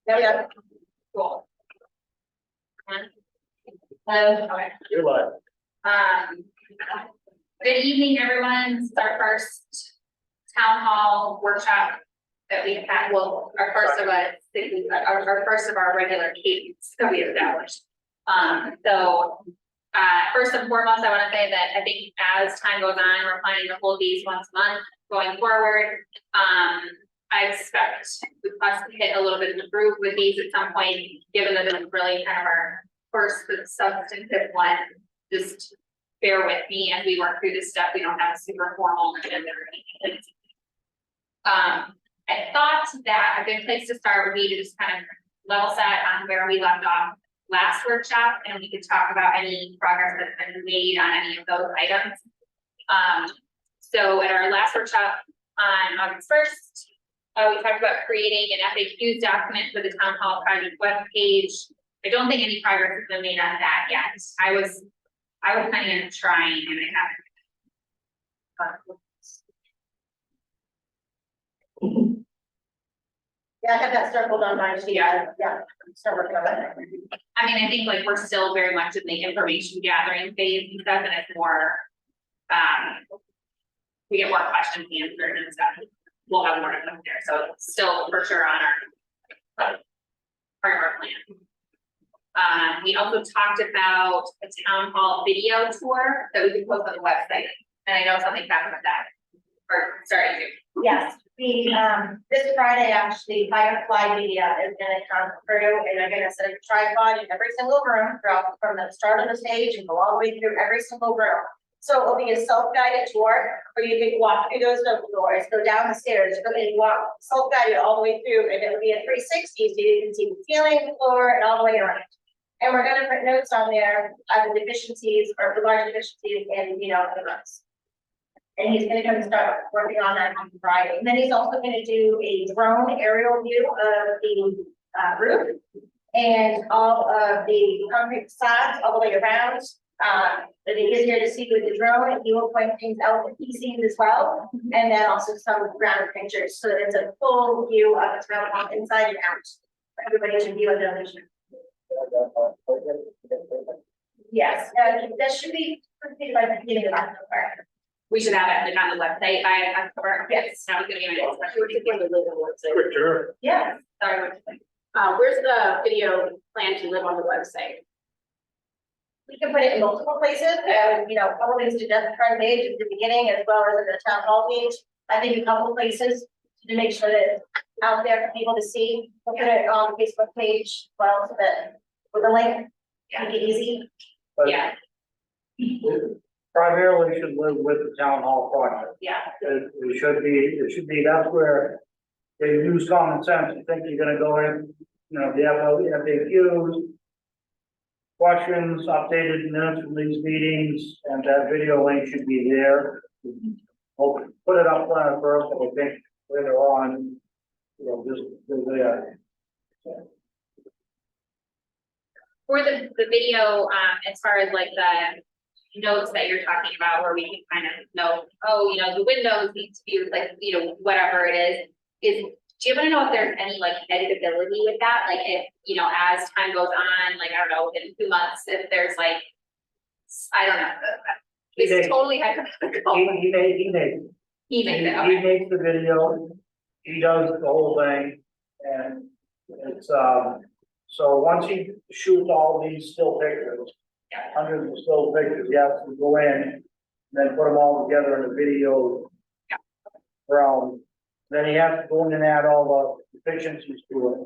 Yeah. Cool. Okay. You're live. Good evening, everyone. This is our first town hall workshop that we've had. Well, our first of our first of our regular cadence that we established. First and foremost, I want to say that I think as time goes on, we're planning to hold these once a month going forward. I expect us to hit a little bit of a groove with these at some point, given that it's really kind of our first substantive one. Just bear with me as we work through this stuff. We don't have a super formal agenda or anything. I thought that a good place to start would be to just kind of level set on where we left off last workshop, and we could talk about any progress that's been made on any of those items. So at our last workshop on August 1st, we talked about creating an FAQs document for the town hall project webpage. I don't think any progress has been made on that yet. I was planning on trying, and I haven't. Yeah, I have that circled on my sheet. Yeah, start working on that. I mean, I think like we're still very much in the information gathering phase and stuff, and it's more, we get more questions answered and stuff. We'll have more of them there, so it's still for sure on our part of our plan. We also talked about a town hall video tour that we can post on the website, and I know something's happened with that, or starting to. Yes, this Friday, actually, Firefly Media is gonna come through and they're gonna set a tripod in every single room from the start of the stage and go all the way through every single room. So it'll be a self-guided tour where you can walk through those doors, go down the stairs, go and walk self-guided all the way through, and it'll be a 360, so you can see the ceiling, the floor, and all the way around. And we're gonna put notes on there of the deficiencies or the large deficiencies in, the rooms. And he's gonna come start working on that on Friday. And then he's also gonna do a drone aerial view of the roof and all of the concrete facades all the way around. But he is here to see with the drone, and he will point things out that he sees as well. And then also some ground pictures, so that it's a full view of the town hall inside and out. For everybody to view the vision. Yes, that should be completed by the beginning of October. We should have it on the website by October. Yes. That was gonna be my next question. Sure. Yeah. Sorry, what did you think? Where's the video plan to live on the website? We can put it in multiple places, a couple things to just the front page at the beginning as well as at the town hall page. I think a couple places to make sure that it's out there for people to see. We'll put it on the Facebook page as well, so that with a link, make it easy. But Yeah, primarily should live with the town hall project. yeah, It should be, that's where they use common sense. You think you're gonna go in, the FAQs, questions, updated minutes from these meetings, and that video link should be there. We'll put it up front first, but I think later on, just there. for the video, as far as like the notes that you're talking about, where we can kind of know, the windows need to be like, whatever it is, do you want to know if there's any like editability with that? Like if, as time goes on, like, I don't know, in 2 months, if there's like, I don't know. It's totally hypothetical. He makes He makes it, He okay. makes the video, he does the whole thing, and it's, so once he shoots all these still pictures, hundreds of still pictures, he has to go in, and then put them all together in a video realm. Then he has to go in and add all the deficiencies to it.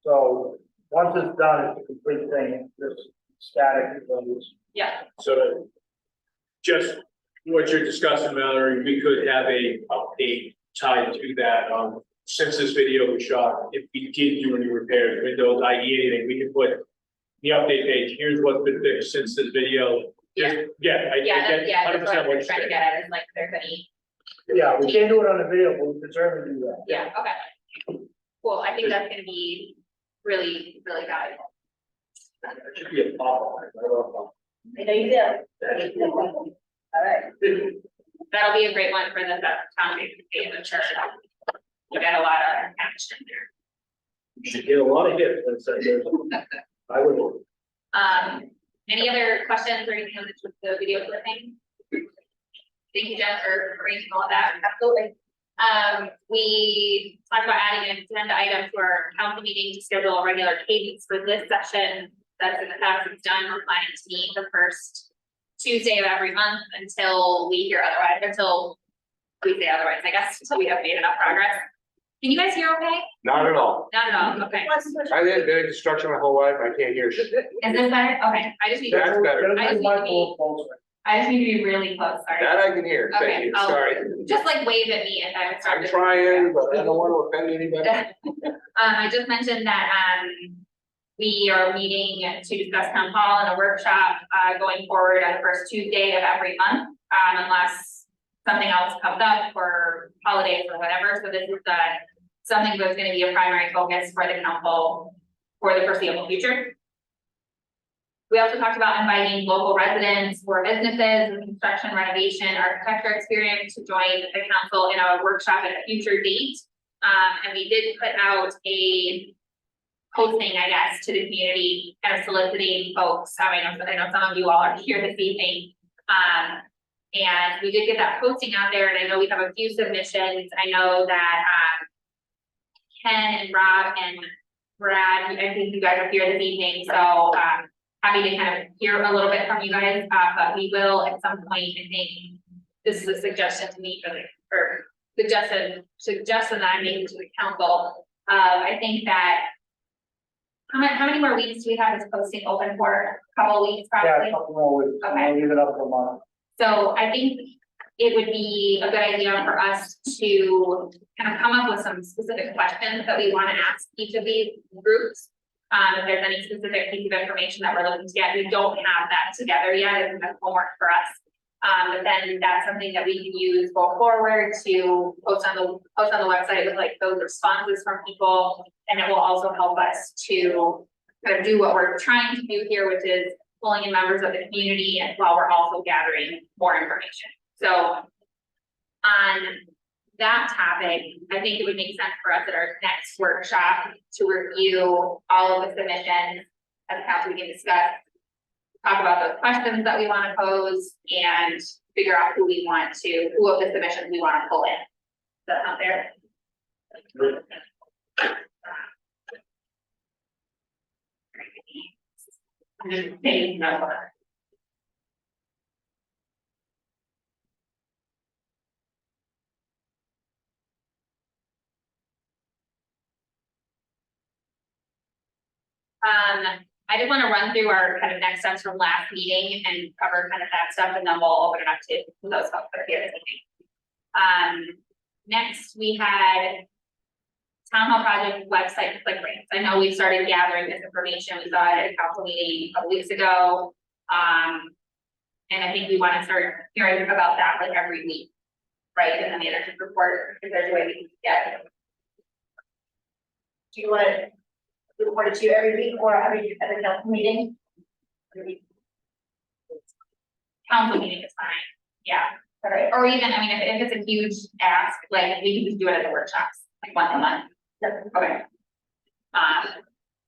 So, once it's done, it's a complete thing, it's just static, Yeah, So just what you're discussing, Mallory, we could have a update tied to that. Since this video was shot, if we did do any repairs, windows, i.e. anything, we could put the update page. Here's what's been fixed since this video. Just, I get that's 100% what I'm what you're trying to saying. get at, is like, if there's any, Yeah, we can't do it on the video, but we can certainly do that. yeah, okay. Cool, I think that's gonna be really, really valuable. It should be a pop-up. I know you do. All right. That'll be a great one for the town meeting, I'm sure. You got a lot of action there. You should get a lot of hits, let's say. I would. Any other questions or anything on the video clipping? Thank you, Jen, for arranging all of that. Absolutely. We talked about adding an agenda item to our council meeting to schedule a regular cadence for this session. That's in the past, it's done, we're planning to meet the first Tuesday of every month until we hear otherwise, until we say otherwise, I guess, until we have made enough progress. Can you guys hear okay? Not at all. Not at all, okay. I did been in construction my whole life. I can't hear shit. Is this better? Okay, I just need to, That's better. I just need to be- I just need to be really close, sorry. That I can hear. Okay, Thank you. I'll- Sorry. Just like wave at me if I would start. I'm to- trying, but I don't want to offend anybody. I just mentioned that, we are meeting to discuss town hall and a workshop, going forward on the first Tuesday of every month, unless something else comes up or holidays or whatever. So this is, something that's gonna be a primary focus for the council for the foreseeable future. We also talked about inviting local residents or businesses with construction, renovation, architecture experience to join the council in a workshop at a future date. And we did put out a posting, I guess, to the community, kind of soliciting folks. I know some of you all are here this evening. And we did get that posting out there, and I know we have a few submissions. I know that, Ken and Rob and Brad, I think you guys are here this evening, so, happy to kind of hear a little bit from you guys, but we will at some point, I think, this is a suggestion to me or suggestion that I'm making to the council. I think that, how many more weeks do we have this posting open for? A couple of weeks, Yeah, probably? a couple more weeks, Okay. I'll leave it up for a month. So I think it would be a good idea for us to kind of come up with some specific questions that we want to ask each of these groups. If there's any specific piece of information that we're looking to get, we don't have that together yet, it's enough homework for us. But then that's something that we can use go forward to post on the website with like those responses from people. And it will also help us to kind of do what we're trying to do here, which is pulling in members of the community and while we're also gathering more information. So on that topic, I think it would make sense for us at our next workshop to review all of the submissions as council we can discuss, talk about those questions that we want to pose and figure out who of the submissions we want to pull in. Does that sound fair? I'm just saying no. I just want to run through our kind of next steps from last meeting and cover kind of that stuff, and then we'll open it up to those folks that are here this evening. Next, we had town hall project website click rates. I know we started gathering this information. We saw it at a council meeting a couple weeks ago. And I think we want to start hearing about that like every week, right? In the manager's report, if there's a way we can get it. Do you want to report it to you every week or every council meeting? Council meeting is fine, yeah. All right. Or even, I mean, if it's a huge ask, like, we can just do it at the workshops, like once a month. Okay.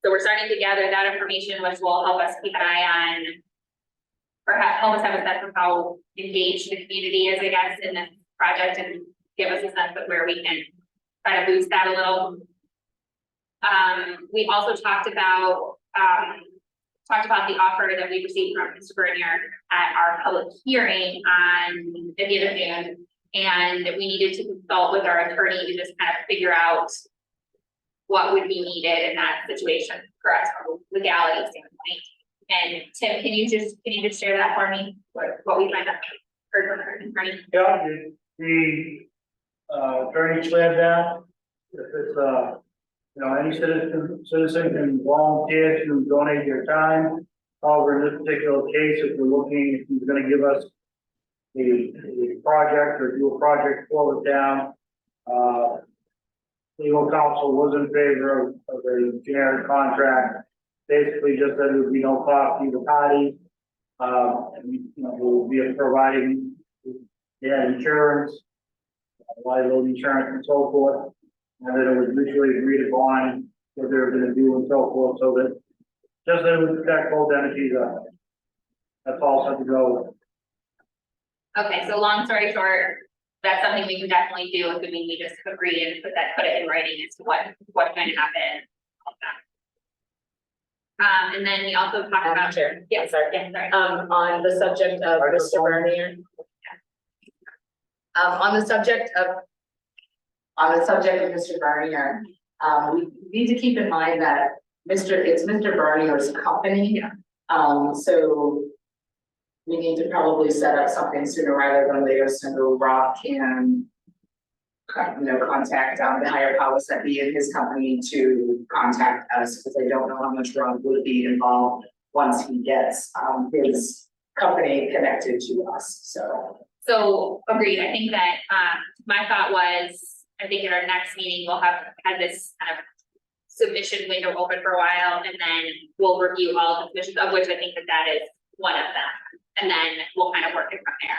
So we're starting to gather that information, which will help us keep an eye on, perhaps help us have a sense of how engaged the community is, I guess, in this project, and give us a sense of where we can try to boost that a little. We also talked about the offer that we received from Mr. Bernier at our public hearing on the end of June. And we needed to consult with our attorney to just kind of figure out what would be needed in that situation for us from a legality standpoint. And Tim, can you just share that for me, what we might have heard from our attorney? Yeah, the attorney slammed down, if it's, any citizen can volunteer to donate their time. However, in this particular case, if we're looking, if he's gonna give us the project or do a project for the town, legal counsel was in favor of a generic contract. Basically just that there would be no cost to the party. And, we'll be providing, insurance, liability insurance and so forth. And that it was mutually agreed upon what they're gonna do and so forth, so that just that it would protect both entities, that's all set to go. Okay, so long story short, that's something we can definitely do, if we need to just agree and put it in writing as to what's going to happen. All that. And then we also talked Madam about. Chair. Yeah, Sorry. yeah, sorry. On the subject of Mr. Bernier. On the subject of Mr. Bernier, we need to keep in mind that it's Mr. Bernier's company. So we need to probably set up something sooner rather than later, so Rob can contact the higher powers that be in his company to contact us, because I don't know how much Rob would be involved once he gets his company connected to us, so. So agreed, I think that, my thought was, I think at our next meeting, we'll have this kind of submission window open for a while, and then we'll review all the submissions, of which I think that is one of them. And then we'll kind of work it from there.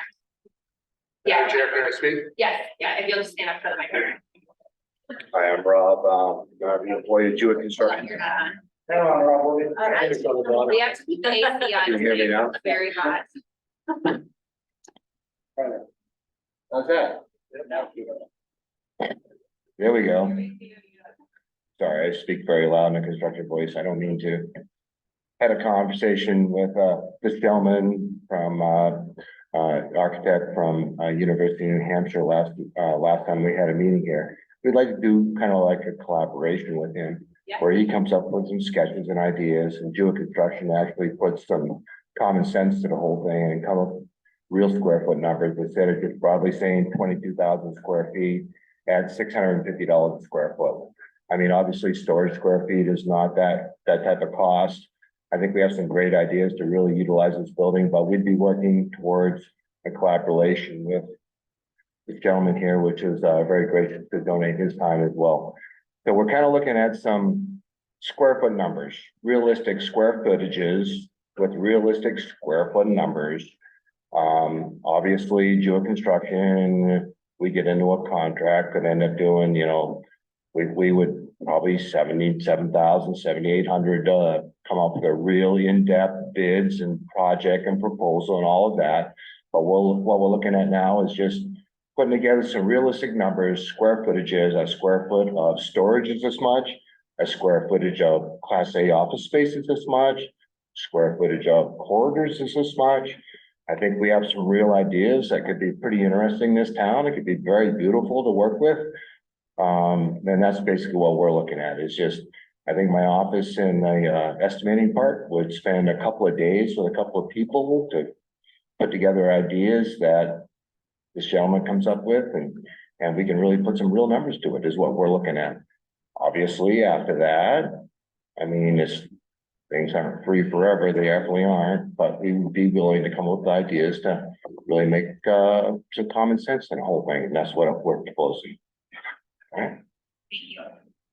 Yeah, Chair, can I speak? yes, yeah, if you'll just stand up for the microphone. Hi, I'm Rob, I'm an employee of Jewett Hold on, Construction. you're not on. Hang on, Rob, we'll get- All right. We have to keep the AC on. Can you hear me now? It's very hot. Okay. There we go. Sorry, I speak very loud in a construction voice, I don't mean to. Had a conversation with, this gentleman from, architect from, University of New Hampshire last time we had a meeting here. We'd like to do kind of like a collaboration with him, Yeah. where he comes up with some sketches and ideas, and Jewett Construction actually puts some common sense to the whole thing and come up with real square foot numbers, instead of just broadly saying 22,000 square feet at $650 a square foot. I mean, obviously, storage square feet is not that type of cost. I think we have some great ideas to really utilize this building, but we'd be working towards a collaboration with this gentleman here, which is very gracious to donate his time as well. So we're kind of looking at some square foot numbers, realistic square footages with realistic square foot numbers. Obviously, Jewett Construction, we get into a contract, could end up doing, we would probably 7,800 come up with a really in-depth bids and project and proposal and all of that. But what we're looking at now is just putting together some realistic numbers, square footages. A square foot of storage is this much, a square footage of Class A office space is this much, square footage of corridors is this much. I think we have some real ideas that could be pretty interesting in this town. It could be very beautiful to work with. And that's basically what we're looking at. It's just, I think my office in the estimating part would spend a couple of days with a couple of people to put together ideas that this gentleman comes up with, and we can really put some real numbers to it, is what we're looking at. Obviously, after that, I mean, things aren't free forever, they definitely aren't, but we would be willing to come up with ideas to really make some common sense in the whole thing, and that's what we're proposing. All right. Thank you.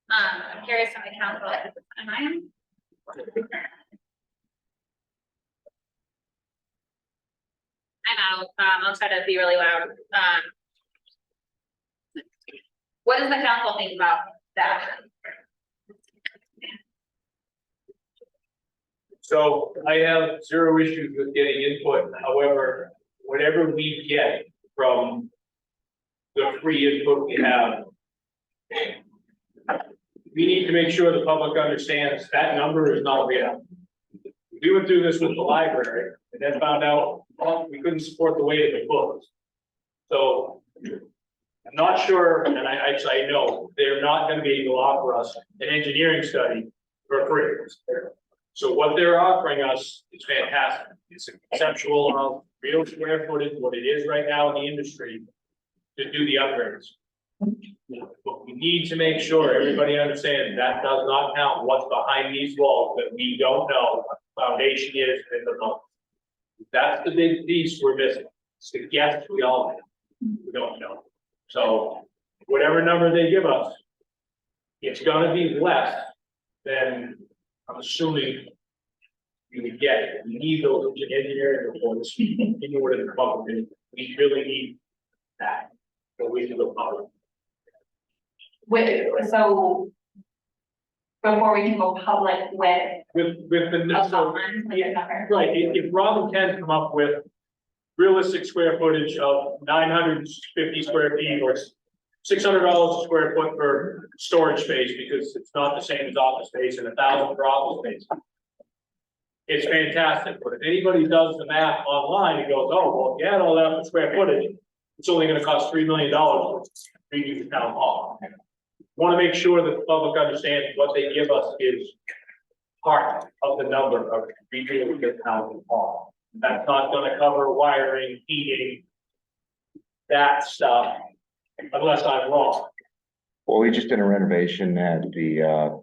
I'm curious from the council, am I? I'm out, I'll try to be really loud. What does the council think about that? So I have zero issues with getting input, however, whatever we get from the free input we have, we need to make sure the public understands that number is not real. We went through this with the library and then found out, well, we couldn't support the weight of the books. So I'm not sure, and I know they're not gonna be able to offer us an engineering study for free. So what they're offering us is fantastic. It's a conceptual of real square footage, what it is right now in the industry to do the upgrades. But we need to make sure everybody understands that does not count what's behind these walls that we don't know what the foundation is in the month. That's the big piece we're missing. It's the guess we all have. We don't know. So whatever number they give us, it's gonna be less than I'm assuming you would get. We need those engineering reports in order to come up with it. We really need that. So we can look public. So before we can go public with with the, a so, bond, like yeah, a number. right, if Rob can come up with realistic square footage of 950 square feet or $600 a square foot for storage space, because it's not the same as office space, and $1,000 for office space. It's fantastic, but if anybody does the math online and goes, oh, well, if you add all that for square footage, it's only gonna cost $3 million to redo the town hall. Want to make sure that the public understands what they give us is part of the number of redoing the town hall. That's not gonna cover wiring, heating, that stuff, unless I'm wrong. Well, we just did a renovation at the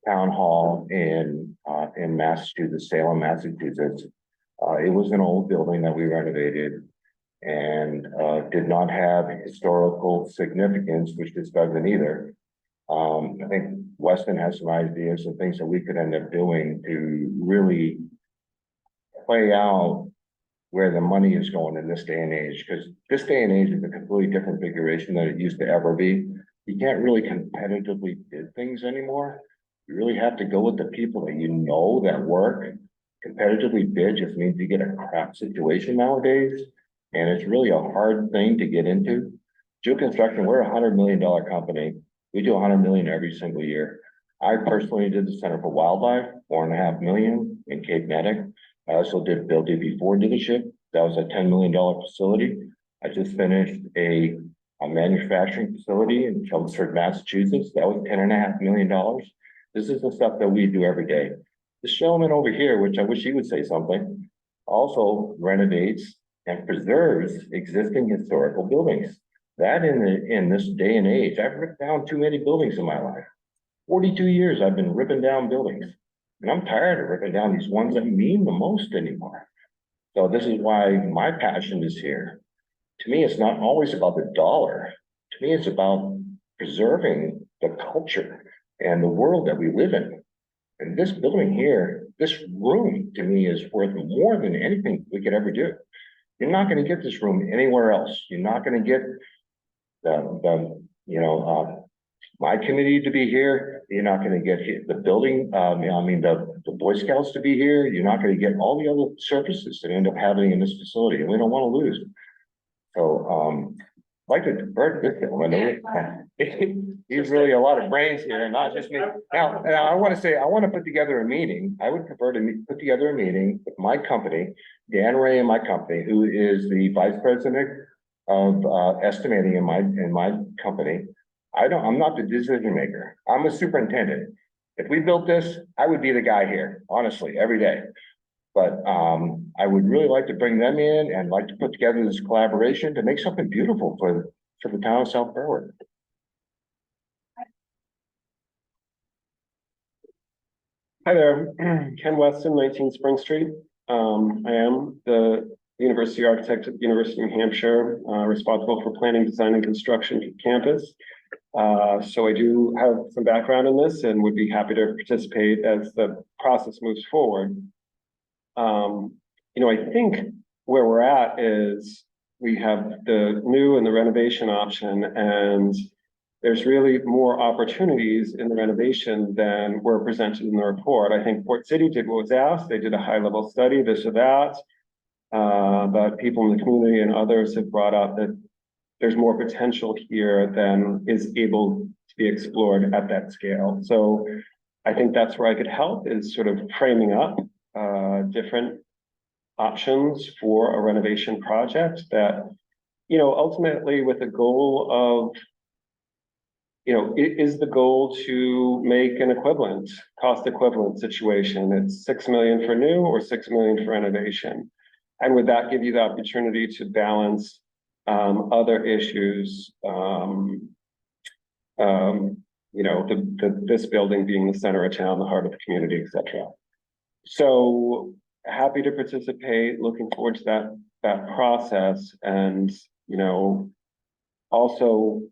town hall in Massachusetts, Salem, Massachusetts. It was an old building that we renovated and did not have historical significance, which this doesn't either. I think Weston has some ideas and things that we could end up doing to really play out where the money is going in this day and age, because this day and age is a completely different configuration than it used to ever be. You can't really competitively bid things anymore. You really have to go with the people that you know that work. Competitively bid just means you get a crap situation nowadays, and it's really a hard thing to get into. Juke Construction, we're $100 million company. We do 100 million every single year. I personally did the Center for Wildlife, $4.5 million in Cape Nettic. I also did Bill DB4 dealership. That was a $10 million facility. I just finished a manufacturing facility in Chelmsford, Massachusetts. That was $10.5 million. This is the stuff that we do every day. This gentleman over here, which I wish he would say something, also renovates and preserves existing historical buildings. That in this day and age, I've ripped down too many buildings in my life. 42 years I've been ripping down buildings. And I'm tired of ripping down these ones that mean the most anymore. So this is why my passion is here. To me, it's not always about the dollar. To me, it's about preserving the culture and the world that we live in. And this building here, this room to me is worth more than anything we could ever do. You're not going to get this room anywhere else. You're not going to get my committee to be here. You're not going to get the building, the Boy Scouts to be here. You're not going to get all the other services that end up happening in this facility, and we don't want to lose. So, I'd like to defer to this gentleman. He's really a lot of brains here, and not just me. Now, I want to put together a meeting. I would prefer to put together a meeting with my company, Dan Ray and my company, who is the vice president of estimating in my company. I'm not the decision maker. I'm a superintendent. If we built this, I would be the guy here, honestly, every day. But I would really like to bring them in and like to put together this collaboration to make something beautiful for the town of South Berwick. Hi there, Ken Weston, 19 Spring Street. I am the University architect at the University of New Hampshire, responsible for planning, design, and construction for campus. So I do have some background in this and would be happy to participate as the process moves forward. I think where we're at is we have the new and the renovation option, and there's really more opportunities in the renovation than were presented in the report. I think Port City did what was asked. They did a high-level study, this or that. But people in the community and others have brought up that there's more potential here than is able to be explored at that scale. So I think that's where I could help, is sort of framing up different options for a renovation project that, ultimately with the goal of, is the goal to make an cost equivalent situation. It's 6 million for new or 6 million for renovation. And would that give you the opportunity to balance other issues, this building being the center of town, the heart of the community, etc. So happy to participate, looking forward to that process, and also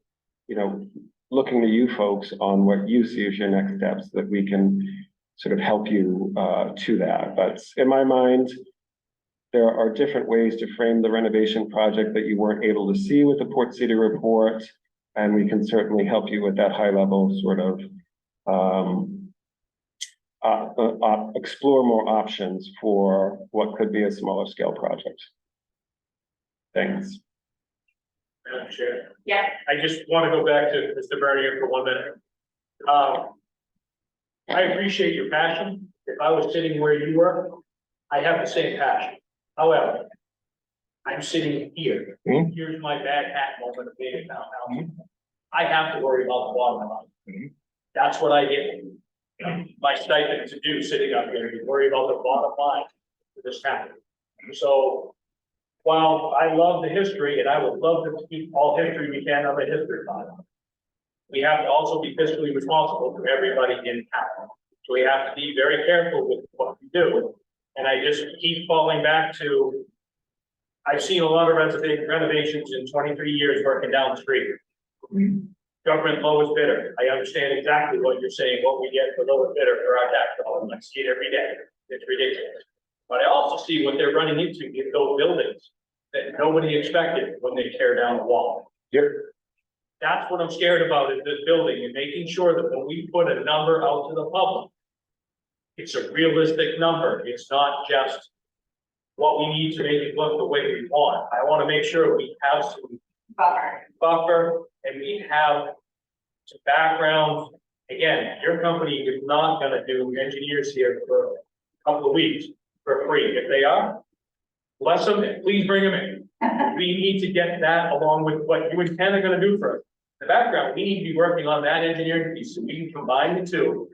looking to you folks on what you see as your next steps, so that we can sort of help you to that. But in my mind, there are different ways to frame the renovation project that you weren't able to see with the Port City report. And we can certainly help you with that high level sort of, explore more options for what could be a smaller scale project. Thanks. Madam Chair. Yeah, I just want to go back to Mr. Bernier for 1 minute. I appreciate your passion. If I was sitting where you were, I have the same passion. However, I'm sitting here. Mhm. Here's my bad hat moment of being a town council. I have to worry about the bottom line. Mhm. That's what I get. My stipend to do sitting up here, to worry about the bottom line for this town. So while I love the history and I would love to keep all history we can on the history file, we have to also be fiscally responsible for everybody in town. So we have to be very careful with what we do. And I just keep falling back to, I've seen a lot of renovations in 23 years working down the street. Government lowest bidder. I understand exactly what you're saying, what we get for lowest bidder for our tax dollars. I see it every day. It's ridiculous. But I also see what they're running into in those buildings that nobody expected when they tear down the wall. Yep. That's what I'm scared about is this building and making sure that when we put a number out to the public, it's a realistic number. It's not just what we need to make it look the way we want. I want to make sure we have some buffer and we have some background. Again, your company is not gonna do engineers here for a couple of weeks for free. If they are, bless them, and please bring them in. We need to get that along with what you and Ken are gonna do for us. The background, we need to be working on that engineering piece, so we can combine the two,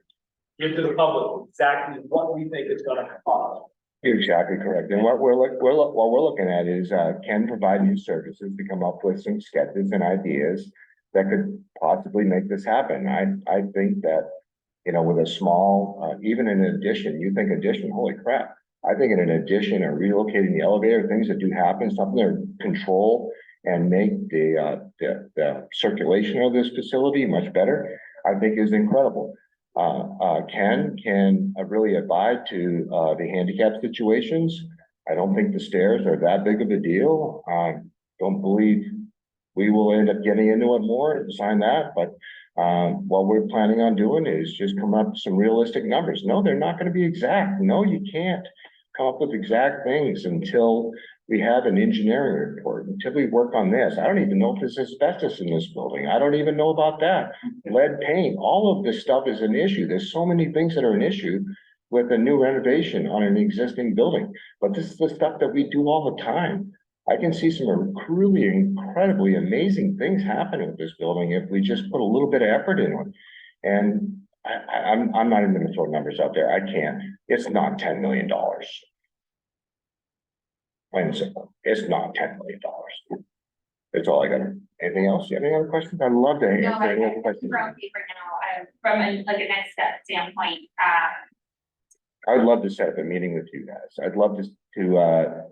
give to the public exactly what we think it's gonna cost. You're exactly correct. And what we're looking at is, can provide new services to come up with some sketches and ideas that could possibly make this happen. I think that, you know, with a small, even in addition, you think addition, holy crap. I think in an addition or relocating the elevator, things that do happen, something to control and make the circulation of this facility much better, I think is incredible. Ken can really abide to the handicap situations. I don't think the stairs are that big of a deal. Don't believe we will end up getting into it more and sign that, but what we're planning on doing is just come up with some realistic numbers. No, they're not going to be exact. No, you can't come up with exact things until we have an engineering report, until we work on this. I don't even know if there's asbestos in this building. I don't even know about that. Lead paint, all of this stuff is an issue. There's so many things that are an issue with a new renovation on an existing building. But this is the stuff that we do all the time. I can see some really incredibly amazing things happening with this building if we just put a little bit of effort into it. And I'm not even gonna throw numbers out there. I can't. It's not $10 million. Plain and simple. It's not $10 million. That's all I got. Anything else? You have any other questions? I'd love to no, answer any other questions. we're okay for now. From a next step standpoint, I would love to set up a meeting with you guys. I'd love to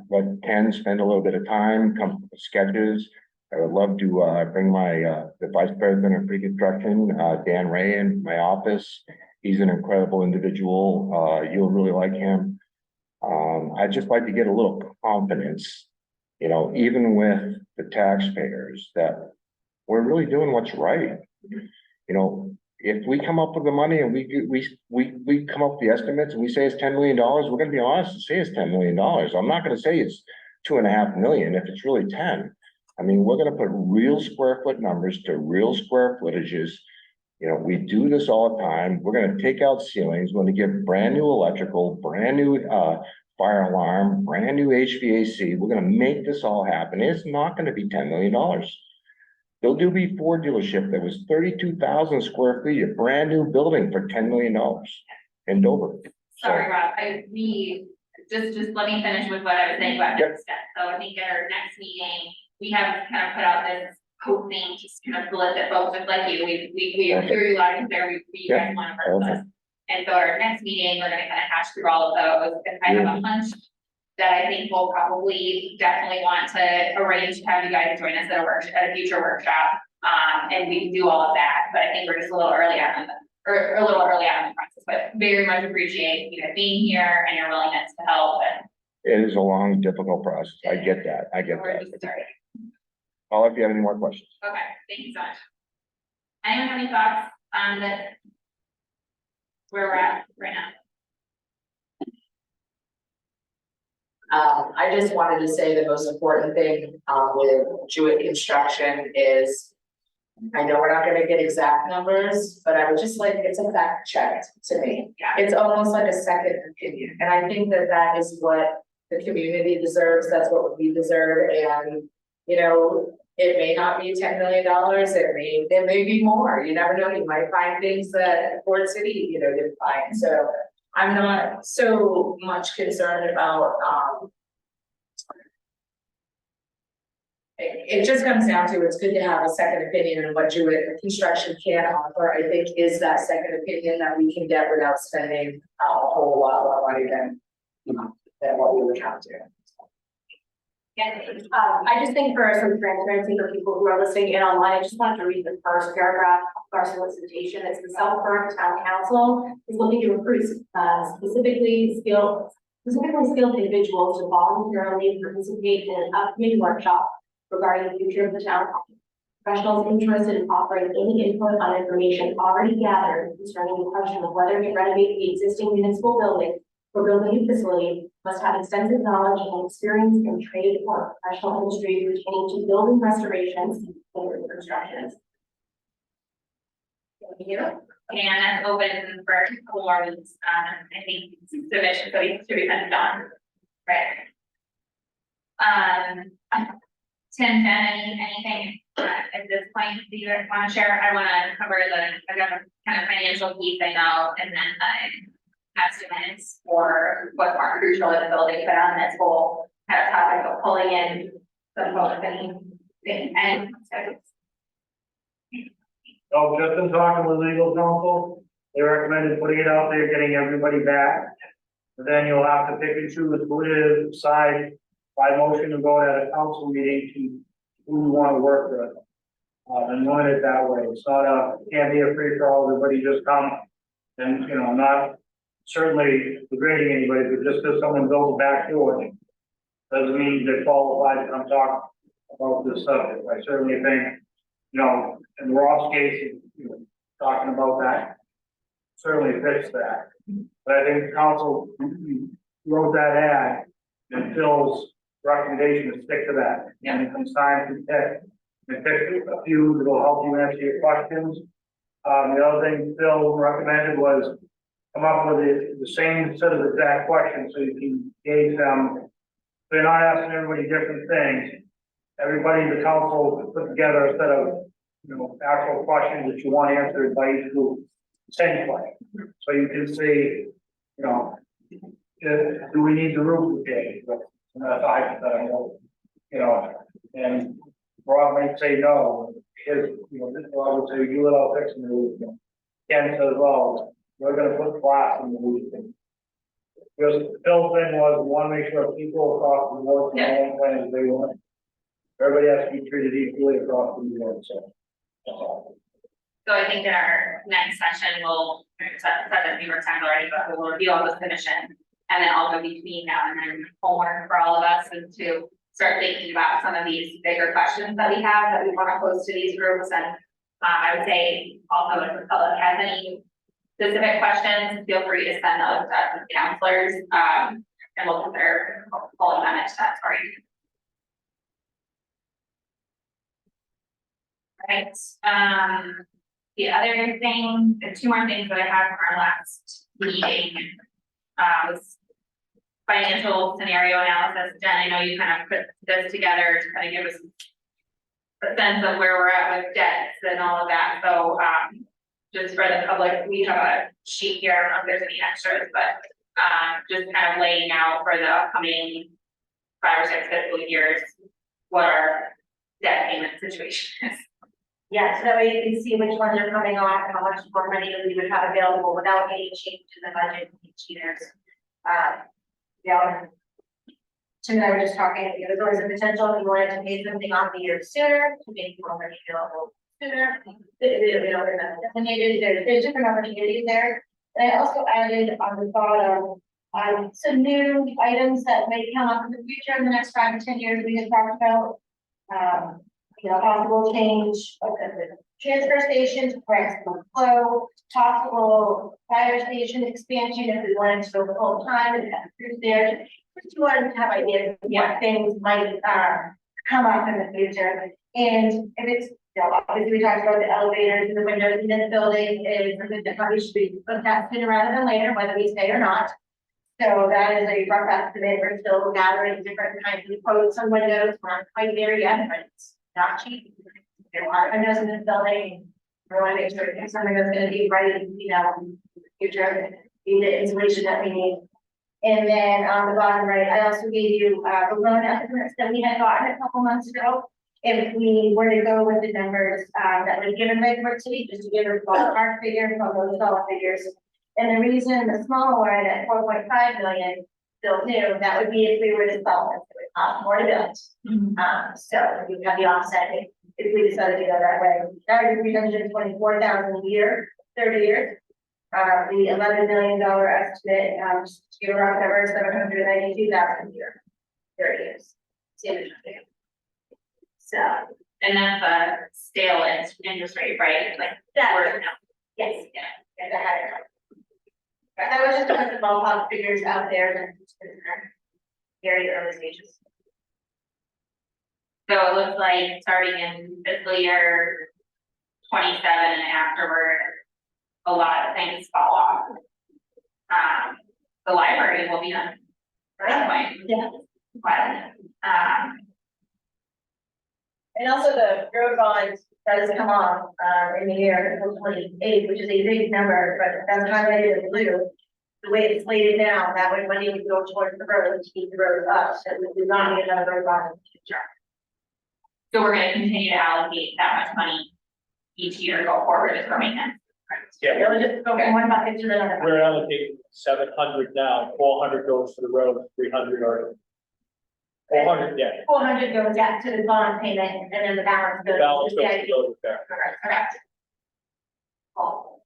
let Ken spend a little bit of time, come up with sketches. I would love to bring my the vice president of pre-construction, Dan Ray, in my office. He's an incredible individual. You'll really like him. I'd just like to get a little confidence, you know, even with the taxpayers, that we're really doing what's right. You know, if we come up with the money and we come up with the estimates and we say it's $10 million, we're gonna be honest and say it's $10 million. I'm not gonna say it's 2.5 million if it's really 10. I mean, we're gonna put real square foot numbers to real square footages. You know, we do this all the time. We're gonna take out ceilings, we're gonna give brand new electrical, brand new fire alarm, brand new HVAC. We're gonna make this all happen. It's not gonna be $10 million. They'll do be Ford dealership that was 32,000 square feet, a brand new building for $10 million in Dover. sorry, Rob, just let me finish with what I was saying about Yep. next step. So I think at our next meeting, we have kind of put out this posting, just kind of solicit folks just like you. We hear you loud and clear, we guys want to work with us. And so our next meeting, we're gonna kind of hash through all of those, and I have a hunch that I think we'll probably definitely want to arrange to have you guys join us at a future workshop. And we can do all of that, but I think we're just a little early on in the process, but very much appreciate you guys being here and your willingness to help. And It is a long, difficult process. I get that. we're just starting. Call if you have any more questions. Okay, thank you so much. Anyone have any thoughts on this? Where we're at right now? I just wanted to say the most important thing, with Jewett Construction is, I know we're not gonna get exact numbers, but I would just like, it's a fact check to me. Yeah. It's almost like a second opinion, and I think that that is what the community deserves, that's what we deserve, and, you know, it may not be $10 million, it may be more, you never know, you might find things that Ford City, you know, didn't find, so I'm not so much concerned about, it just comes down to, it's good to have a second opinion on what Jewett Construction can offer, I think is that second opinion that we can get without spending a whole lot more money than, than what we would have to. Yeah. I just think for some transparency for people who are listening in online, I just wanted to read the first paragraph of our solicitation. It's the Southborough Town Council is looking to recruit specifically skilled individuals to voluntarily participate in an upcoming workshop regarding the future of the town. Professionals interested in offering any input on information already gathered concerning the question of whether to renovate the existing municipal building or build a new facility must have extensive knowledge and experience in trade or professional industry pertaining to building restorations and reconstructions. Thank you. And that's open for forms, I think submission, so we should be sent on, right? Tim, Jen, anything at this point that you want to share? I want to cover the kind of financial piece I know, and then the estimates for what's more crucial in the building, but on this whole kind of topic of pulling in some folks and so. So just in talking with legal counsel, they recommended putting it out there, getting everybody back. But then you'll have to pick and choose who it is, decide by motion to go at a council meeting to who you want to work with. And run it that way. It's not can't be a free for all, everybody just come. And, you know, not certainly degrading anybody, but just because someone builds a back door doesn't mean they're qualified to come talk about this subject. I certainly think, you know, in Rob's case, you know, talking about that certainly fits that. But I think the council wrote that ad and Phil's recommendation to stick to that. And it comes time to pick a few that will help you answer your questions. The other thing Phil recommended was come up with the same set of exact questions so you can gauge them. They're not asking everybody different things. Everybody in the council put together a set of, you know, actual questions that you want answered by each group, same question. So you can see, you know, do we need the roof repaired? That's hypothetical, you know, and Rob might say no. His, you know, this Rob would say, you let fix the roof. Ken says, well, we're gonna put glass in the roof. Because the Phil thing was, we wanna make sure people across the board, can plan as they want. Everybody has to be treated equally across the board, so. That's all. So I think in our next session, we'll set the New York Times already, but we'll review all this submission. And then also between now and then, homework for all of us is to start thinking about some of these bigger questions that we have that we want to pose to these groups. And I would say also if the public has any specific questions, feel free to send those to the counselors. And we'll consider pulling them into that story. Right. The other thing, the two more things that I have from our last meeting was financial scenario analysis. Jen, I know you kind of put this together to kind of give us a sense of where we're at with debts and all of that. So just for the public, we have a sheet here. I don't know if there's any extras, but just kind of laying out for the upcoming 5 or 6 fiscal years what our debt payment situation is. Yeah, so that way you can see which ones are coming off and how much more money we would have available without any change in the budget each year. Yeah. Tim and I were just talking, there's always a potential if you wanted to pay something off a year sooner, to make more money available sooner. There's different opportunities there. And I also added on the bottom, some new items that may come up in the future in the next 5 to 10 years we had talked about. possible change of the transfer station to maximum flow, possible fire station expansion if we wanted to go the whole time and have crews there. Just wanted to have ideas of what things might, come up in the future. And if it's, obviously we talked about the elevators and the windows in this building is something that probably should be looked at sooner rather than later, whether we stay or not. So that is a rough estimate. We're still gathering different kinds of quotes on windows. We're not quite there yet, but it's not cheap. There are windows in this building. We want to make sure it's something that's gonna be right, in the future, the insulation that we need. And then on the bottom right, I also gave you, the loan estimates that we had gotten a couple months ago. If we were to go with the numbers, that was given by Port City, just to give a ballpark figure from those dollar figures. And the reason the smaller one at 4.5 million, still new, that would be if we were to sell it, it would cost more to build. So we have the offset if we decided to go that way. That would be $324,000 a year, 30 years. The $11 million estimate, to give a rough number, $792,000 a year, 30 years. So, And that's a stale interest rate, right? Like That- we're now. yes, yeah, that had it. But I was just to put the ballpark figures out there and just very early stages. So it looks like starting in fiscal year 27 and afterward, a lot of things fall off. The library will be done. Right. Yeah. And And also the road bond does come off, in the year 2028, which is a big number, but that's highlighted in blue. The way it's slated now, that way money would go towards the road to keep the road up, so we do not need another road bond in the future. so we're gonna continue to allocate that much money each year go forward as for maintenance. Yeah, It'll just go from one bucket to another. we're allocating 700 now, 400 goes to the road, 300 are. 400, yeah, 400 goes back to the bond payment, and then the balance the goes. balance to the goes to CIP. the road there. Correct. Cool.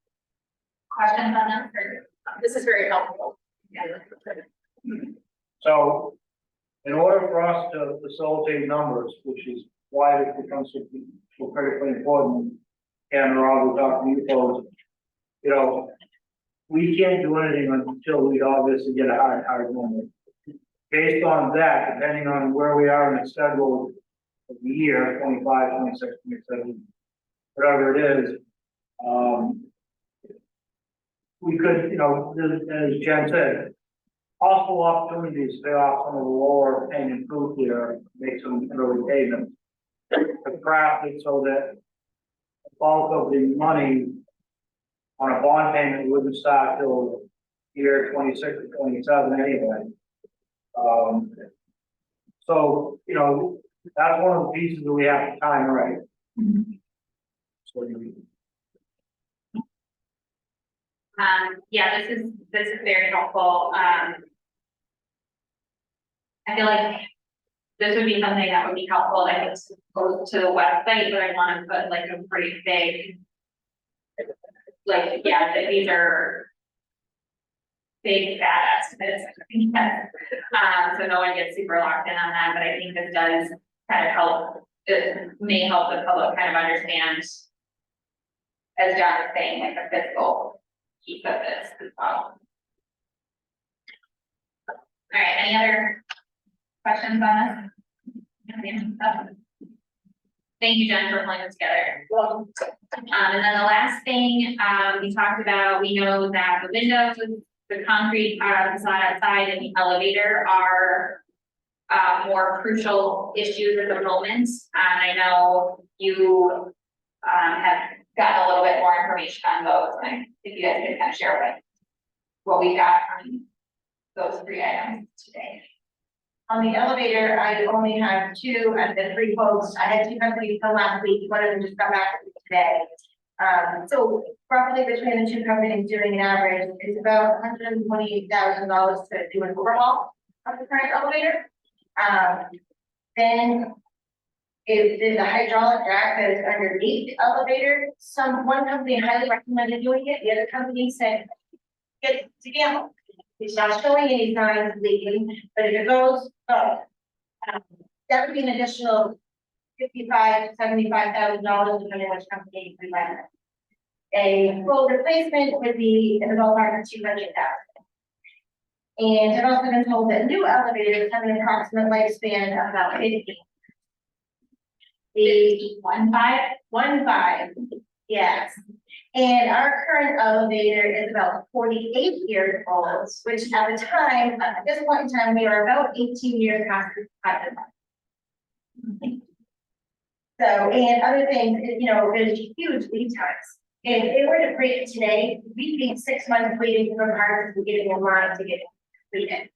Questions on that? Or- This is very helpful. So in order for us to facilitate numbers, which is why it becomes so critically important, and Rob, we talked to you folks, we can't do anything until we obviously get a hard number. Based on that, depending on where we are in the schedule of the year, 25, 26, 27, whatever it is, we could, as Jen said, possible opportunities to pay off some of the lower hanging fruit here, make some early payments. To craft it so that the bulk of the money on a bond payment wouldn't start till year 26 or 27 anyway. So, that's one of the pieces that we have to time right. So Yeah, this is very helpful. I feel like this would be something that would be helpful, like it's goes to the website, but I want to put like a pretty big. Like, yeah, that these are. Big fat estimates. So no one gets super locked in on that, but I think this does kind of help, it may help the public kind of understand. As John was saying, like the fiscal piece of this as well. All right, any other questions on this? Thank you, Jen, for pulling this together. And then the last thing, we talked about, we know that the windows, the concrete facade outside and the elevator are more crucial issues at the moment. And I know you have gotten a little bit more information on those, and if you guys can kind of share what we got on those 3 items today. On the elevator, I only have 2 at the 3 quotes. I had 2 companies come last week, one of them just got back to me today. So roughly between the 2 companies doing an average, it's about $128,000 to do an overhaul of the current elevator. Then if there's a hydraulic jack that is underneath the elevator, one company highly recommended doing it, the other company said, it's a gamble. It's not showing any signs of leaking, but if it goes, that would be an additional $55,000 to $75,000, depending on which company we buy. A full replacement would be in the ballpark of $200,000. And I've also been told that new elevators have an approximate lifespan of about 50. The 15, yes. And our current elevator is about 48 years old, which at the time, at this point in time, we are about 18 years past the pilot. So, and other things, you know, there's huge lead times. And if they were to break it today, we'd be 6 months waiting for parts to get in line to get completed.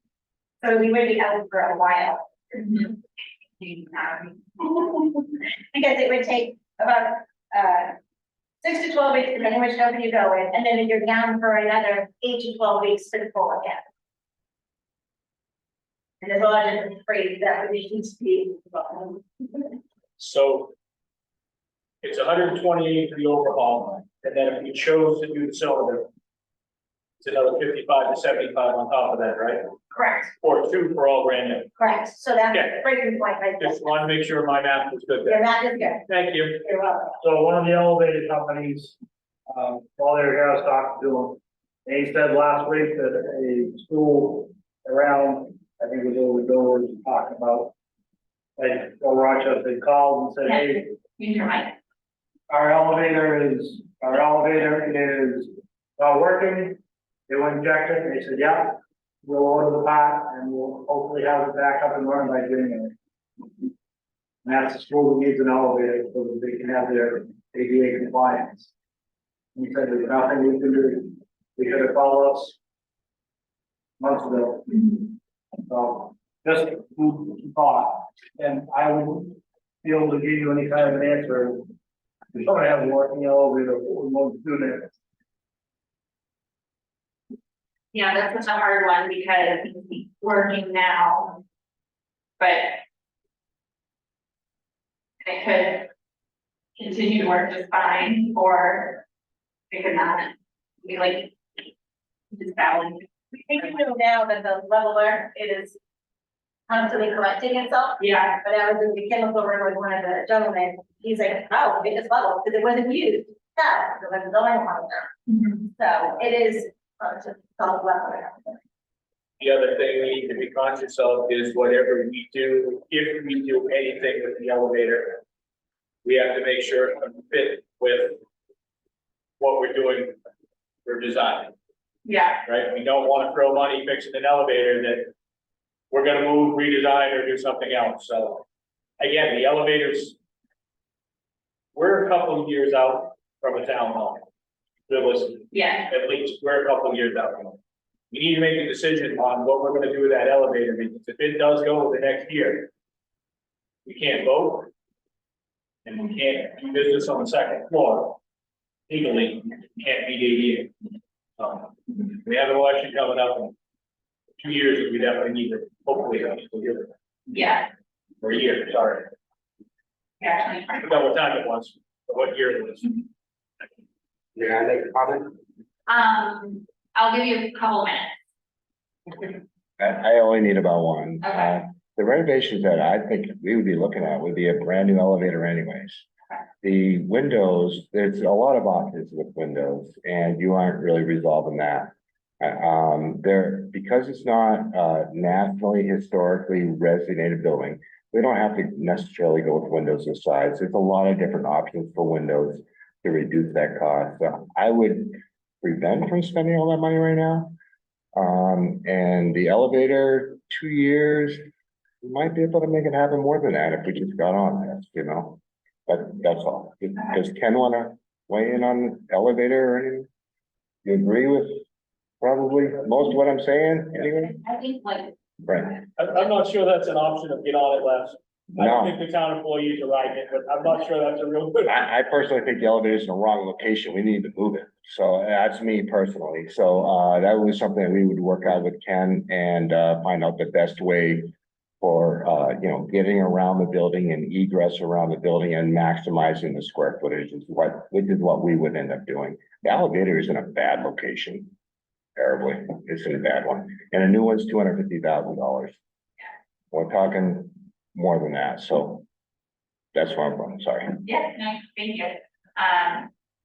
So we would be out for a while. Because it would take about 6 to 12 weeks, depending which company you go with, and then you're down for another 8 to 12 weeks to pull again. And there's a lot of different phrases that would need to be. So it's 128 for the overhaul, and then if you chose to do the cylinder, it's another 55 to 75 on top of that, right? Correct, Or 2 for all brand new. correct. So that's Yeah. the breaking point right there. Just want to make sure my math was good Yeah, there. that is good. Thank you. You're welcome. So one of the elevator companies, while they were here, I was talking to them. They said last week that a school around, I think it was over doors, talking about. Like, well, Rochester, they called and said, hey, Use your mic. our elevator is not working. They went and checked it, and they said, yeah, we'll order the part and we'll hopefully have it back up and running by January. And that's the school that needs an elevator so that they can have their ADA compliance. And he said, there's nothing we can do. They could have called us months ago. So just food for thought, and I wouldn't be able to give you any kind of an answer. If someone has a working elevator, what we want to do there. Yeah, that's such a hard one because it's working now. But it could continue to work just fine, or it could not. Be like just balanced. We think we know now that the leveler, it is constantly collecting itself. Yeah. But I was in the chemical room with one of the gentlemen, he's like, oh, it just leveled, because it wasn't used. No, it wasn't going on there. So it is, just solid leveling. The other thing we need to be conscious of is whatever we do, if we do anything with the elevator, we have to make sure it can fit with what we're doing for design, Yeah. right? We don't want to throw money fixing an elevator that we're gonna move, redesign, or do something else. So again, the elevators, we're a couple of years out from a town hall. Realistically, Yeah. at least, we're a couple of years out. We need to make a decision on what we're gonna do with that elevator, because if it does go the next year, we can't vote. And we can't do business on the second floor. Legally, can't be ADA. We have an election coming up in 2 years, we definitely need to, hopefully, Yeah. or a year, sorry. Yeah. I forgot what time it was, or what year it was. Yeah, I make a comment. I'll give you a couple minutes. I only need about one. Okay. The renovations that I think we would be looking at would be a brand new elevator anyways. The windows, there's a lot of options with windows and you aren't really resolving that. Because it's not nationally historically resonated building, we don't have to necessarily go with windows and sides. There's a lot of different options for windows to reduce that cost. So I would prevent from spending all that money right now. And the elevator, 2 years, we might be able to make it happen more than that if we just got on this, you know? But that's all. Does Ken wanna weigh in on elevator or anything? You agree with probably most of what I'm saying anyway? I think like, Right, I'm not sure that's an option of get on it less. I don't no, think the town employees are riding it, but I'm not sure that's a real good. I personally think the elevator's in the wrong location. We need to move it. So that's me personally. So that was something that we would work out with Ken and find out the best way for getting around the building and egress around the building and maximizing the square footage which is what we would end up doing. The elevator is in a bad location. Terribly, it's in a bad one. And a new one's $250,000. We're talking more than that, so. That's where I'm from, sorry. Yeah, no, thank you.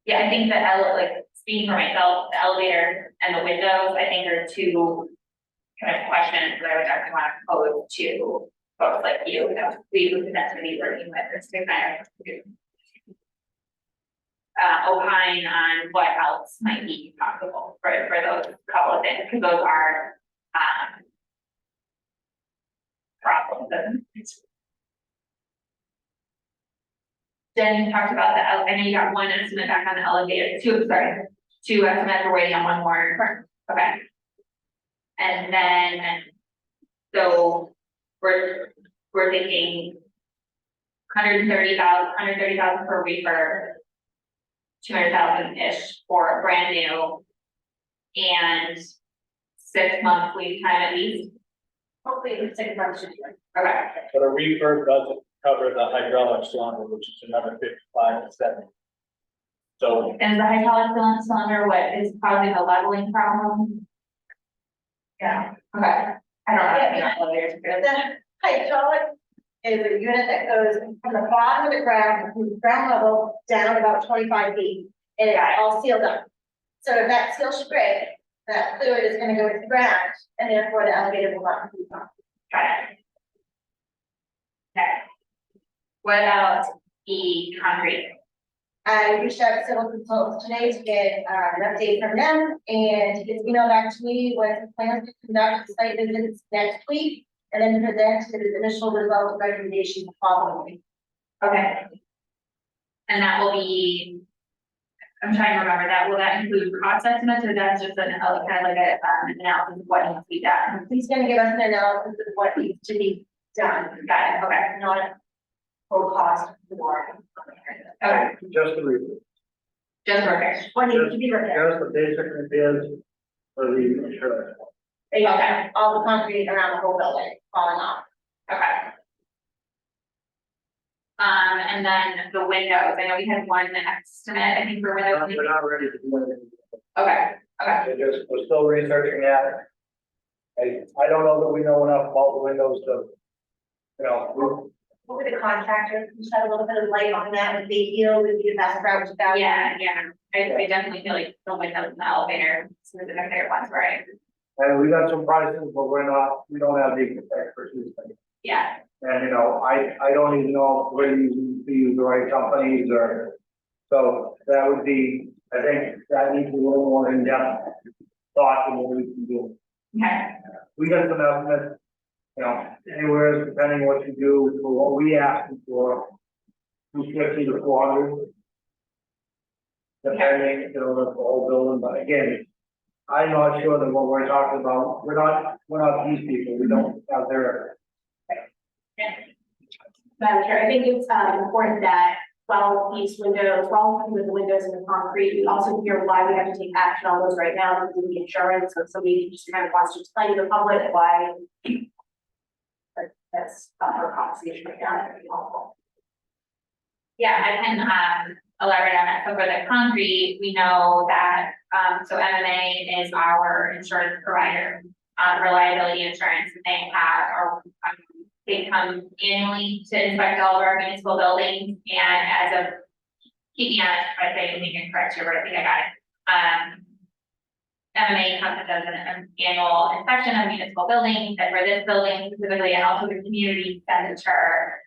Yeah, I think like, speaking for myself, the elevator and the windows, I think are two kind of questions that I would definitely want to pose to folks like you, that we would potentially be working with, is to kind of opine on what else might be possible for those couple of things, because those are, problems. Jen talked about the, I know you got one estimate back on the elevator, two estimates, we're waiting on one more. Okay. And then, so we're thinking 130,000 for refurb, 200,000-ish for brand new, and 6 months lead time at least. Hopefully, 6 months should be good. Okay. But a refurb doesn't cover the hydraulic cylinder, which is another 55 to 70. So And the hydraulic cylinder, what is causing a leveling problem? Yeah, okay. I don't know. Yeah, the hydraulic is a unit that goes from the bottom of the ground, from the ground level, down about 25 feet, and it's all sealed up. So if that seal should break, that fluid is gonna go into the ground, and therefore the elevator will not move on. Got it. Okay. What about the concrete? I reached out to civil consultants today to get an update from them, and his email back to me was plans to conduct site visits next week, and then present his initial results and recommendations the following week. Okay. And that will be, I'm trying to remember that, will that include cost estimates, or that's just an, kind of like a, analysis of what needs to be done? He's gonna give us an analysis of what needs to be done, Got it, okay, not a full cost for. okay, just the refurb, just repairs. What needs to be repaired. just the basic repairs for the insurance. Okay. All the concrete around the whole building falling off. Okay. And then the windows, I know we had one estimate, I think, for windows. We're not ready to do anything. Okay, okay, We're still researching that. I don't know that we know enough about the windows to, you know, What were the contractors, can you shed a little bit of light on that, if they feel would be the best route to go? yeah, I definitely feel like the windows in the elevator, some of the bigger ones, right? and we got some prices, but we don't have the expertise. Yeah, And, you know, I don't even know where you use the right companies or, so that would be, I think that needs a little more in-depth thought than what we can do. okay, We got some estimates, you know, anywhere depending what you do for what we asked for, 250 to 400. Depending, you know, the whole building, but again, I'm not sure that what we're talking about, we're not these people, we don't have their. Madam Chair, I think it's important that while these windows, while with the windows and the concrete, we also hear why we have to take action on those right now, because of the insurance, so somebody just kind of wants to explain to the public why. But that's our conversation right now, that'd be helpful. yeah, I can, elaborate on that. So for the concrete, we know that, so MMA is our insurance provider, reliability insurance, and they have, or, they come annually to inspect all of our municipal buildings, and as of, keep me honest if I say anything incorrect here, but I think I got it. MMA comes and does an annual inspection of municipal buildings, and for this building specifically, and also the community center,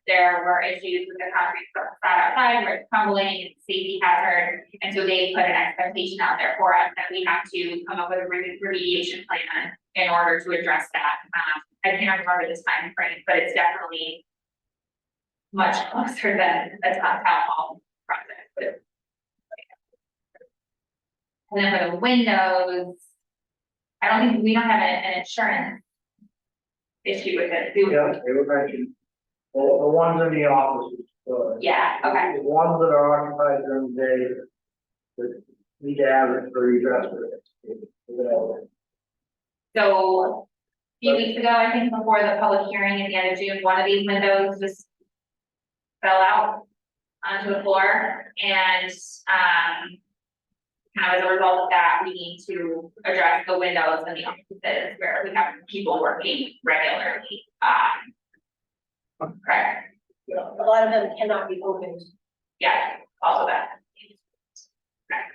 there were issues with the concrete facade outside where it's crumbling, it's a safety hazard, and so they put an expectation out there for us that we have to come up with a remediation plan in order to address that. I can't remember this time frame, but it's definitely much closer than a town hall project, but. And then for the windows, I don't think, we don't have an insurance issue with it, do we? Yeah, they were mentioned, the ones in the offices. Yeah, okay, The ones that are occupied during the day, that need to have it for redress for it. so. A few weeks ago, I think before the public hearing at the end of June, one of these windows just fell out onto the floor, and, kind of as a result of that, we need to address the windows in the offices where we have people working regularly. Correct. you know, a lot of them cannot be opened. Yeah, also that. Right.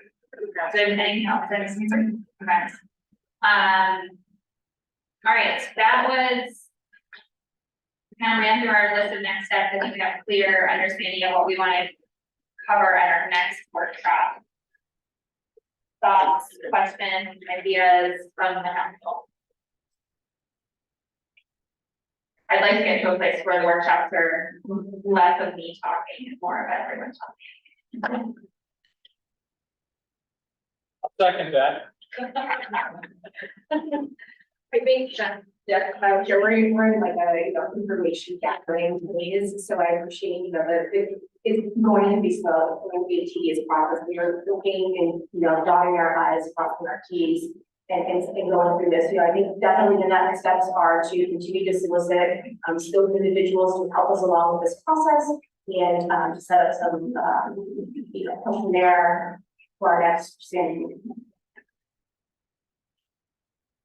So anything else? Okay. All right, that was. Kind of ran through our list of next steps. I think we have a clear understanding of what we want to cover at our next workshop. Thoughts, questions, ideas from the council. I'd like to get to a place where the workshops are less of me talking and more of everyone talking. Second that. I think that, you're wearing like a, information gathering phase, so I appreciate, that it's going to be slow, it's going to be a tedious process. We are looking and, dotting our i's, crossing our t's, and going through this. I think definitely the next steps are to continue to solicit, skilled individuals to help us along with this process, and, to set up some, questionnaire for our next standing.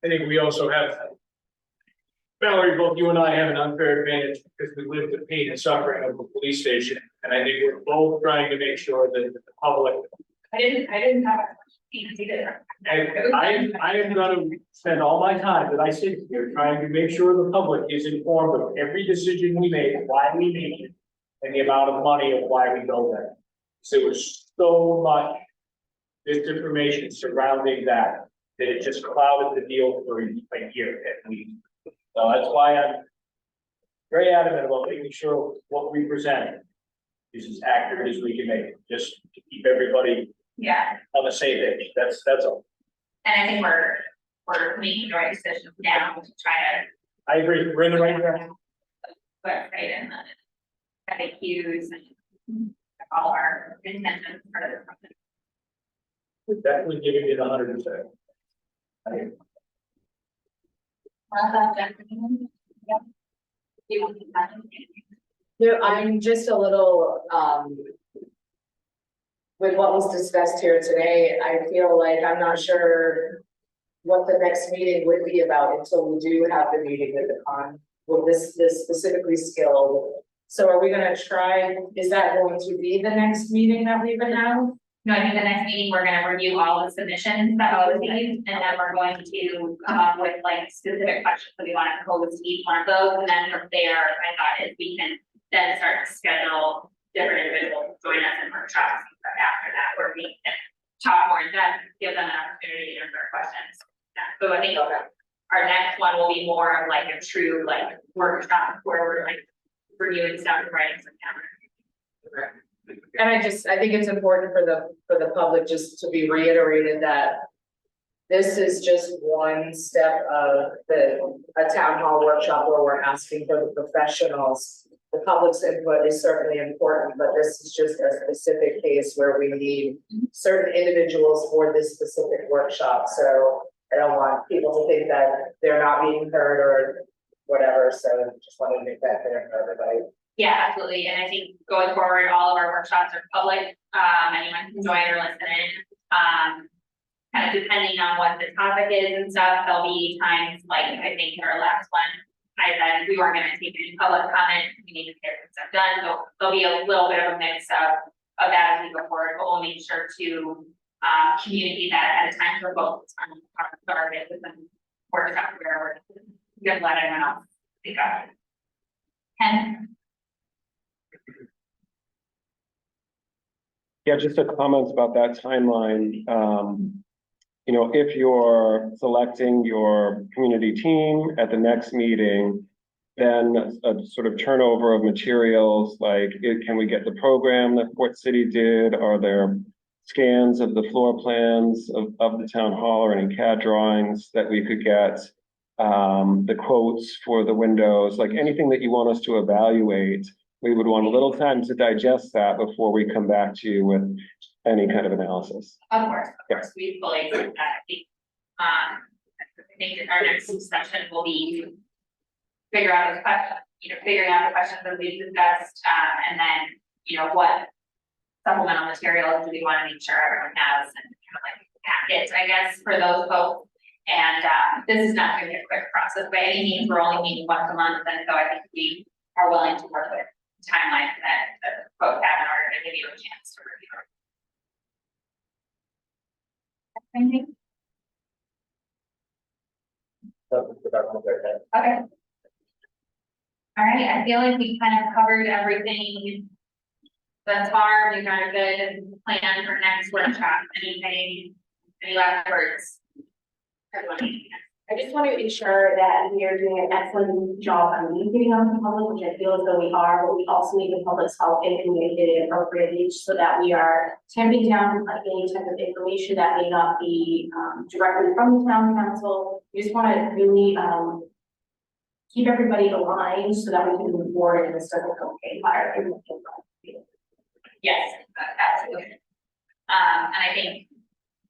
I think we also have. Valerie, both you and I have an unfair advantage because we live the pain and suffering of the police station. And I think we're both trying to make sure that the public. I didn't have a either. And I am gonna spend all my time that I sit here trying to make sure the public is informed of every decision we make, why we make it. And the amount of money of why we go there. So there was so much disinformation surrounding that it just clouded the deal for a year at least. So that's why I'm very adamant about making sure what we present is as accurate as we can make it, just to keep everybody Yeah, on the same page. That's all. and I think we're making the right decisions now to try to I agree. We're in the right direction. website and the FAQs and all our intentions for the process. We're definitely giving it 100%. No, I'm just a little, with what was discussed here today, I feel like I'm not sure what the next meeting would be about until we do have the meeting with the with this specifically skilled. So are we gonna try, is that going to be the next meeting that we would have? No, I think the next meeting, we're gonna review all the submissions that we received, and then we're going to come up with like specific questions that we want to pose to each one of those, and then from there, my thought is we can then start to schedule different individuals to join us in workshops after that, where we can talk more in depth, give them an opportunity to answer questions. Yeah, so I think our next one will be more of like a true like workshop where we're like reviewing stuff and writing some down. And I think it's important for the public just to be reiterated that this is just one step of a town hall workshop where we're asking for the professionals. The public's input is certainly important, but this is just a specific case where we need certain individuals for this specific workshop. So I don't want people to think that they're not being heard or whatever. So just wanted to make that clear for everybody. Yeah, absolutely, and I think going forward, all of our workshops are public, anyone can join or listen in. Kind of depending on what the topic is and stuff, there'll be times like, I think in our last one, I said we weren't gonna take any public comment, we need to get some stuff done, so there'll be a little bit of a mix of that as we go forward, but we'll make sure to communicate that ahead of time for both on our target with some workshop where we're gonna let everyone else speak up. Ken? Yeah, just a comment about that timeline. If you're selecting your community team at the next meeting, then a sort of turnover of materials, like can we get the program that Port City did? Are there scans of the floor plans of the town hall or any CAD drawings that we could get? The quotes for the windows, like anything that you want us to evaluate. We would want a little time to digest that before we come back to you with any kind of analysis. Of course, we fully accept that. I think that our next session will be to figure out the question, figuring out the questions that we've discussed, and then, what supplemental materials do we want to make sure everyone has, and kind of like packets, I guess, for those folks. And this is not going to be a quick process by any means. We're only meeting once a month, and so I think we are willing to work with timelines that folks have in order to give you a chance to review. Anything? Okay. All right, I feel like we kind of covered everything thus far. We've got a good plan for next workshop. Anything, any last words? Everyone? I just want to ensure that we are doing an excellent job communicating on the public, which I feel as though we are, but we also need the public's help in communicating appropriately so that we are tamping down any type of information that may not be directly from the town council. We just want to really keep everybody aligned so that we can move forward in this difficult campaign environment. Yes, absolutely. And I think,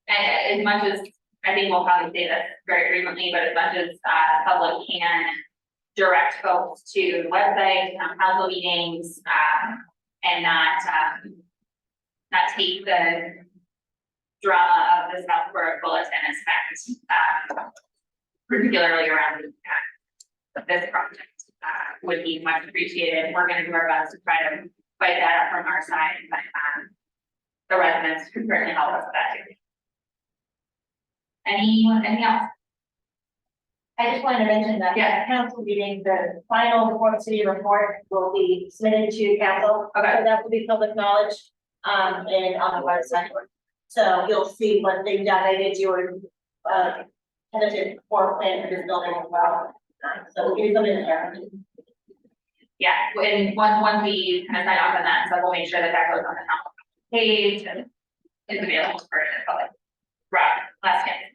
as much as, I think we'll probably say this very frequently, but as much as, the public can direct folks to the website, council meetings, and not take the drama of the Southborough Bulletin as fact, particularly around this project, would be much appreciated. We're gonna do our best to try to fight that up from our side, but, the residents could certainly help us with that too. Anything else? I just wanted to mention that at the council meeting, the final Port City report will be submitted to council. Okay. So that will be public knowledge, and on the website. So you'll see what they've done. They did do tentative floor plan for this building as well. So we'll give you something there. Yeah, and once we kind of sign off on that, so we'll make sure that that goes on the council page and is available for the public. Rob, last chance.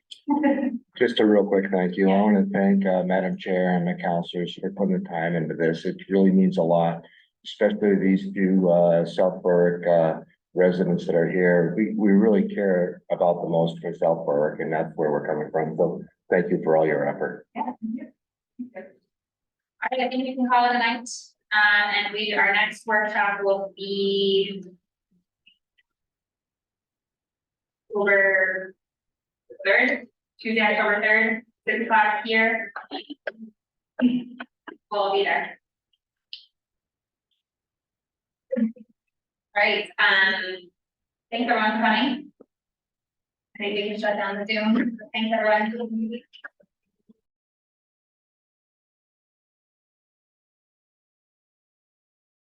Just a real quick thank you. I want to thank Madam Chair and the councilors for putting the time into this. It really means a lot, especially these two South Berwick residents that are here. We really care about the most for South Berwick, and that's where we're coming from. So thank you for all your effort. Yeah. All right, I think we can call it a night. And our next workshop will be October 3rd, Tuesday, October 3rd, 6 o'clock here. We'll be there. Right, thanks everyone for coming. I think we can shut down the Zoom. Thanks everyone.